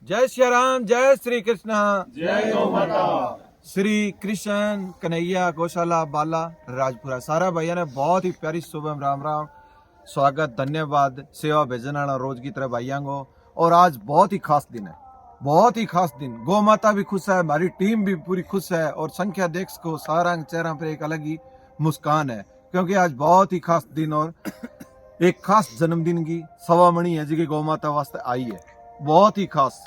जय श्री राम, जय श्री कृष्ण, जय गौ माता। श्री कृष्ण कन्हैया गौशाला बाला राजपुरा। सारा भैया ने बहुत ही प्यारी शुभम राम राम स्वागत, धन्यवाद। सेवा भेजन वाला रोज की तरह भाइयों को। और आज बहुत ही खास दिन है, बहुत ही खास दिन। गौ माता भी खुश है, हमारी टीम भी पूरी खुश है और संख्या देख को सारा चेहरा पर एक अलग ही मुस्कान है, क्योंकि आज बहुत ही खास दिन और एक खास जन्मदिन की सवामणि है जी गौ माता वास्ते आई है। बहुत ही खास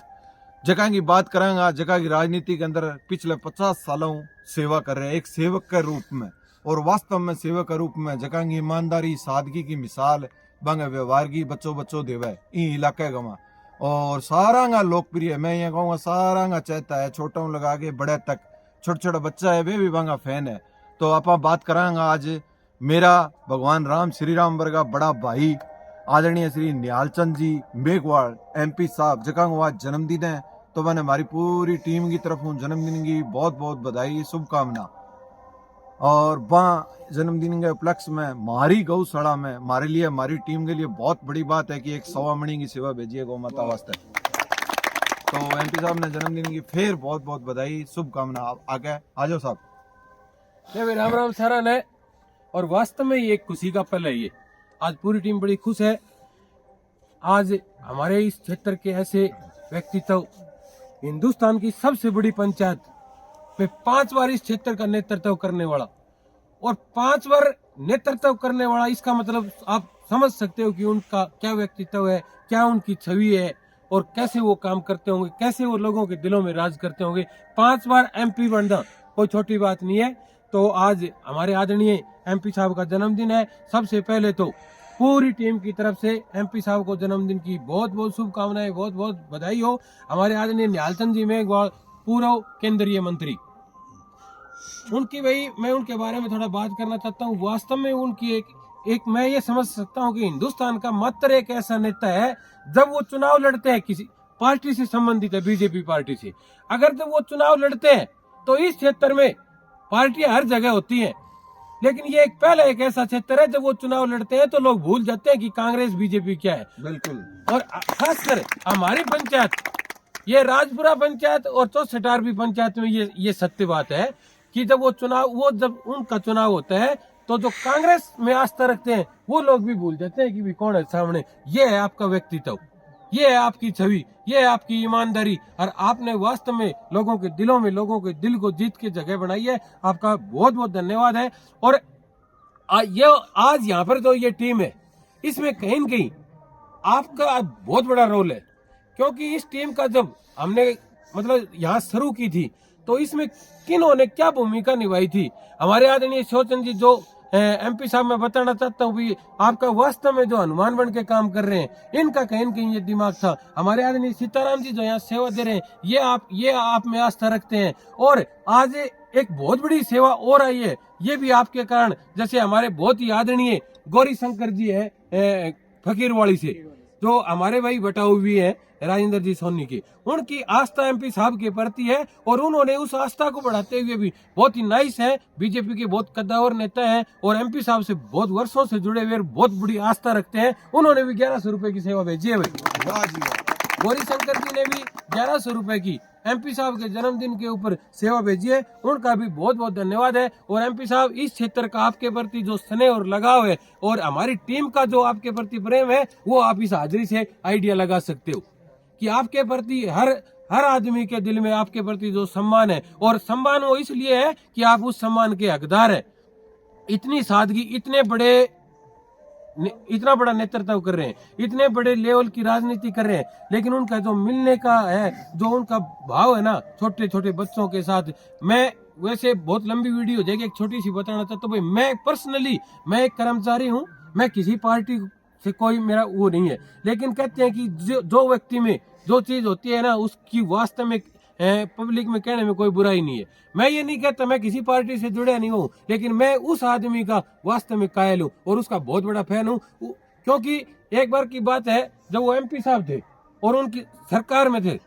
जगह की बात करेंगे। जगह की राजनीति के अंदर पिछले 50 सालों सेवा कर रहे हैं एक सेवक के रूप में, और वास्तव में सेवक के रूप में जगह की ईमानदारी सादगी की मिसाल बंग व्यवहार की बच्चों बच्चों देवे इन इलाके गवा। और सारा लोकप्रिय, मैं ये कहूँगा सारा चाहता है, छोटों लगा के बड़े तक, छोटे छोटे बच्चा है वे भी बंगा फैन है। तो आप बात करांगा आज मेरा भगवान राम श्री राम वर्गा बड़ा भाई आदरणीय श्री निहालचंद जी मेघवाल MP साहब, जगह को आज जन्मदिन है। तो मैंने हमारी पूरी टीम की तरफ हूँ जन्मदिन की बहुत बहुत बधाई, शुभकामना। और वहाँ जन्मदिन के उपलक्ष्य में हमारी गौशाला में हमारे लिए, हमारी टीम के लिए बहुत बड़ी बात है कि एक सवामणि की सेवा भेजी है गौ माता वास्ते। तो MP साहब ने जन्मदिन की फिर बहुत बहुत बधाई, शुभकामना। आगे आ जाओ साहब। राम राम सारा ने। और वास्तव में ये खुशी का पल है। ये आज पूरी टीम बड़ी खुश है। आज हमारे इस क्षेत्र के ऐसे व्यक्तित्व, हिंदुस्तान की सबसे बड़ी पंचायत में 5 बार इस क्षेत्र का नेतृत्व करने वाला, और 5 बार नेतृत्व करने वाला, इसका मतलब आप समझ सकते हो कि उनका क्या व्यक्तित्व है, क्या उनकी छवि है, और कैसे वो काम करते होंगे, कैसे वो लोगों के दिलों में राज करते होंगे। 5 बार MP बनना कोई छोटी बात नहीं है। तो आज हमारे आदरणीय MP साहब का जन्मदिन है। सबसे पहले तो पूरी टीम की तरफ से MP साहब को जन्मदिन की बहुत बहुत शुभकामनाएं, बहुत बहुत बधाई हो। हमारे आदरणीय निहालचंद जी मेघवाल, पूर्व केंद्रीय मंत्री, उनकी भाई मैं उनके बारे में थोड़ा बात करना चाहता हूँ। वास्तव में उनकी एक मैं ये समझ सकता हूँ कि हिंदुस्तान का मात्र एक ऐसा नेता है, जब वो चुनाव लड़ते हैं किसी पार्टी से संबंधित है, BJP पार्टी से, अगर जब वो चुनाव लड़ते हैं तो इस क्षेत्र में पार्टियां हर जगह होती हैं, लेकिन ये पहला एक ऐसा क्षेत्र है जब वो चुनाव लड़ते हैं तो लोग भूल जाते हैं कि कांग्रेस BJP क्या है। बिल्कुल। और खासकर हमारी पंचायत, ये राजपुरा पंचायत और 64वीं पंचायत में ये सत्य बात है कि जब जब उनका चुनाव होता है तो जो कांग्रेस में आस्था रखते हैं वो लोग भी भूल जाते हैं कि भी कौन है सामने। ये है आपका व्यक्तित्व, ये है आपकी छवि, ये है आपकी ईमानदारी, और आपने वास्तव में लोगों के दिलों में, लोगों के दिल को जीत के जगह बनाई है। आपका बहुत बहुत धन्यवाद है। और ये आज यहाँ पर जो ये टीम है, इसमें कहीं न कहीं आपका बहुत बड़ा रोल है, क्योंकि इस टीम का जब हमने मतलब यहाँ शुरू की थी तो इसमें किन्होंने क्या भूमिका निभाई थी। हमारे आदरणीय शोचन जी जो MP साहब, मैं बताना चाहता हूँ भी आपका वास्तव में जो हनुमान बन के काम कर रहे हैं, इनका कहीं न कहीं ये दिमाग था। हमारे आदरणीय सीताराम जी जो यहाँ सेवा दे रहे हैं, ये आप में आस्था रखते हैं। और आज एक बहुत बड़ी सेवा और आई है, ये भी आपके कारण। जैसे हमारे बहुत ही आदरणीय गौरी शंकर जी है फकीरवाड़ी से, जो हमारे भाई बटाऊ भी है राजेंद्र जी सोनी की, उनकी आस्था MP साहब के प्रति है, और उन्होंने उस आस्था को बढ़ाते हुए भी बहुत ही नाइस है। BJP के बहुत कद्दावर नेता हैं और MP साहब से बहुत वर्षों से जुड़े हुए, बहुत बड़ी आस्था रखते हैं। उन्होंने भी 1100 रुपए की सेवा भेजी है भाई। गौरी शंकर जी ने भी 1100 रुपए की MP साहब के जन्मदिन के ऊपर सेवा भेजी है, उनका भी बहुत बहुत धन्यवाद है। और MP साहब, इस क्षेत्र का आपके प्रति जो स्नेह और लगाव है, और हमारी टीम का जो आपके प्रति प्रेम है, वो आप इस हाजिरी से आइडिया लगा सकते हो कि आपके प्रति हर आदमी के दिल में आपके प्रति जो सम्मान है, और सम्मान वो इसलिए है कि आप उस सम्मान के हकदार हैं। इतनी सादगी, इतना बड़ा नेतृत्व कर रहे हैं, इतने बड़े लेवल की राजनीति कर रहे हैं, लेकिन उनका जो मिलने का है, जो उनका भाव है ना छोटे छोटे बच्चों के साथ। मैं वैसे बहुत लंबी वीडियो हो जाएगी, एक छोटी सी बताना चाहता हूँ भाई। मैं पर्सनली मैं एक कर्मचारी हूँ, मैं किसी पार्टी से कोई मेरा वो नहीं है, लेकिन कहते हैं कि जो व्यक्ति में जो चीज होती है ना, उसकी वास्तव में पब्लिक में कहने में कोई बुराई नहीं है। मैं ये नहीं कहता मैं किसी पार्टी से जुड़े नहीं हूँ, लेकिन मैं उस आदमी का वास्तव में कायल हूँ और उसका बहुत बड़ा फैन हूँ। क्योंकि एक बार की बात है, जब वो MP साहब थे और उनकी सरकार में थे,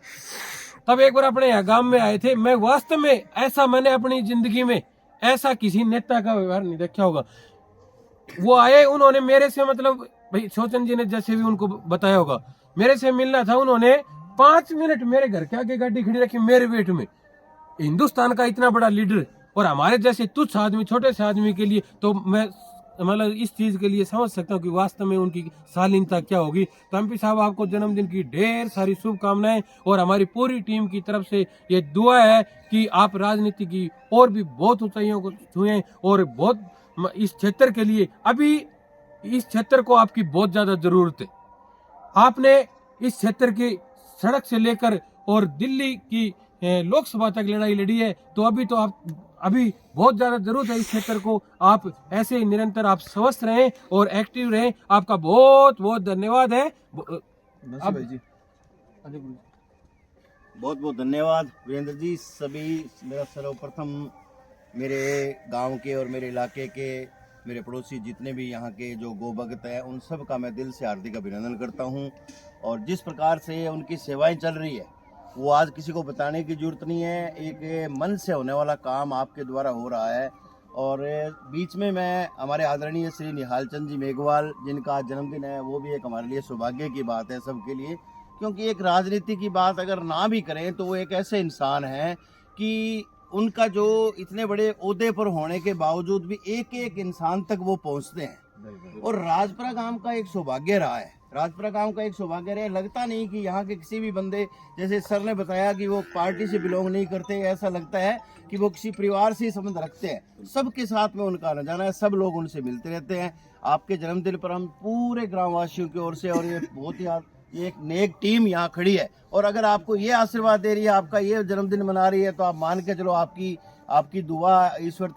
तब एक बार अपने यहाँ गांव में आए थे। मैं वास्तव में ऐसा, मैंने अपनी जिंदगी में ऐसा किसी नेता का व्यवहार नहीं देखा होगा। वो आए, उन्होंने मेरे से, मतलब भाई शोचन जी ने जैसे भी उनको बताया होगा, मेरे से मिलना था। उन्होंने 5 मिनट मेरे घर के आगे गाड़ी खड़ी रखी मेरे वेट में। हिंदुस्तान का इतना बड़ा लीडर और हमारे जैसे तुच्छ आदमी, छोटे से आदमी के लिए तो मैं मतलब इस चीज के लिए समझ सकता हूँ कि वास्तव में उनकी शालीनता क्या होगी। तो एमपी साहब, आपको जन्मदिन की ढेर सारी शुभकामनाएं और हमारी पूरी टीम की तरफ से ये दुआ है कि आप राजनीति की और भी बहुत ऊंचाइयों को छुएं और बहुत इस क्षेत्र के लिए, अभी इस क्षेत्र को आपकी बहुत ज्यादा जरूरत है। आपने इस क्षेत्र की सड़क से लेकर और दिल्ली की लोकसभा तक लड़ाई लड़ी है, तो अभी बहुत ज्यादा जरूरत है इस क्षेत्र को। आप ऐसे ही निरंतर आप स्वस्थ रहें और एक्टिव रहें। आपका बहुत बहुत धन्यवाद है। नसीब भाई जी। बहुत बहुत धन्यवाद वीरेंद्र जी। सभी मेरा सर्वप्रथम मेरे गांव के और मेरे इलाके के मेरे पड़ोसी जितने भी यहाँ के जो गोभक्त हैं, उन सब का मैं दिल से हार्दिक अभिनंदन करता हूँ। और जिस प्रकार से उनकी सेवाएं चल रही है, वो आज किसी को बताने की जरूरत नहीं है। एक मन से होने वाला काम आपके द्वारा हो रहा है। और बीच में मैं हमारे आदरणीय श्री निहाल चंद जी मेघवाल, जिनका आज जन्मदिन है, वो भी एक हमारे लिए सौभाग्य की बात है सबके लिए। क्योंकि एक राजनीति की बात अगर ना भी करें तो वो एक ऐसे इंसान हैं कि उनका जो इतने बड़े ओहदे पर होने के बावजूद भी एक एक इंसान तक वो पहुंचते हैं। और राजपुरा गांव का एक सौभाग्य रहा है, राजपुरा गांव का एक सौभाग्य रहा है। लगता नहीं कि यहाँ के किसी भी बंदे, जैसे सर ने बताया कि वो पार्टी से बिलोंग नहीं करते, ऐसा लगता है कि वो किसी परिवार से ही संबंध रखते हैं। सबके साथ में उनका आना जाना है, सब लोग उनसे मिलते रहते हैं। आपके जन्मदिन पर हम पूरे ग्रामवासियों की ओर से, और ये बहुत ही एक नेक टीम यहाँ खड़ी है, और अगर आपको ये आशीर्वाद दे रही है, आपका ये जन्मदिन मना रही है, तो आप मान के चलो आपकी दुआ ईश्वर